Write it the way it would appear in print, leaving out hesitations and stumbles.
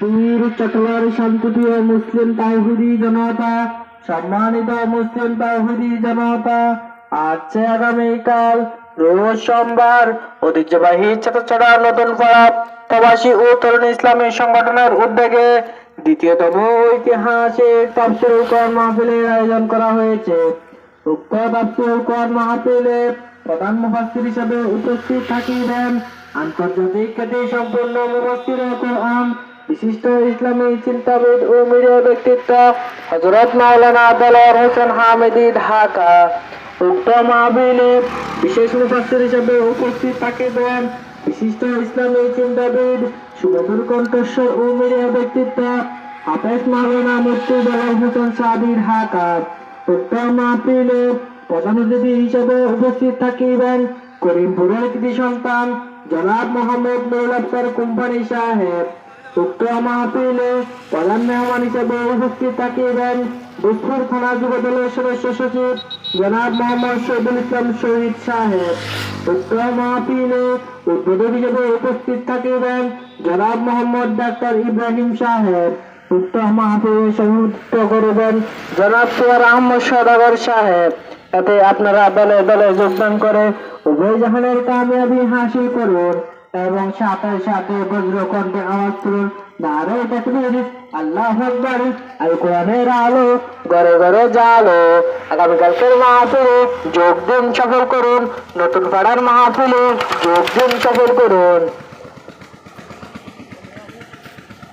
বীর চট্টলার শান্তিপ্রিয় মুসলিম তাওহীদি জনতা, সম্মানিত মুসলিম তাওহীদি জনতা, আজকে আগামীকাল রোজ সোমবার ঐতিহ্যবাহী ছাত্রছাড়া নতুন পাড়া প্রবাসী ও তরুণ ইসলামী সংগঠনের উদ্যোগে দ্বিতীয়তম ঐতিহাসিক তাফসীরুল কোরআন মাহফিলের আয়োজন করা হয়েছে। উক্ত তাফসীরুল কোরআন মাহফিলে প্রধান মুফাসসির হিসেবে উপস্থিত থাকিবেন আন্তর্জাতিক খ্যাতি সম্পন্ন মুফাসসিরে কোরআন, বিশিষ্ট ইসলামী চিন্তাবিদ ও মিডিয়া ব্যক্তিত্ব হযরত মাওলানা দেলোয়ার হোসেন হামিদি, ঢাকা। উক্ত মাহফিলে বিশেষ মুফাসসির হিসেবে উপস্থিত থাকিবেন বিশিষ্ট ইসলামী চিন্তাবিদ, সুমধুর কণ্ঠস্বর ও মিডিয়া ব্যক্তিত্ব হাফেজ মাওলানা মুফতি দেলোয়ার হোসেন সাদি, ঢাকা। উক্ত মাহফিলে প্রধান অতিথি হিসেবে উপস্থিত থাকিবেন করিমপুরের কৃতি সন্তান জনাব মোহাম্মদ নুরুল আফসার কোম্পানি সাহেব। উক্ত মাহফিলে প্রধান মেহমান হিসেবে উপস্থিত থাকিবেন বুসপুর থানা যুবদলের সদস্য সচিব জনাব মোহাম্মদ শহীদুল ইসলাম শহীদ সাহেব। উক্ত মাহফিলে উদ্বোধক হিসেবে উপস্থিত থাকিবেন জনাব মোহাম্মদ ডাক্তার ইব্রাহিম সাহেব। উক্ত মাহফিলে সভাপতিত্ব করবেন জনাব সোয়ার আহমদ সওদাগর সাহেব। এতে আপনারা দলে দলে যোগদান করে উভয় জাহানের কামিয়াবি হাসিল করুন এবং সাথে সাথে বজ্রকণ্ঠে আওয়াজ তুলুন নারে তাকবীর, আল্লাহু আকবার, আল কোরআনের আলো ঘরে ঘরে জালো। আগামীকালকের মাহফিলে যোগ দিন, সফল করুন। নতুন পাড়ার মাহফিলে যোগ দিন, সফল করুন।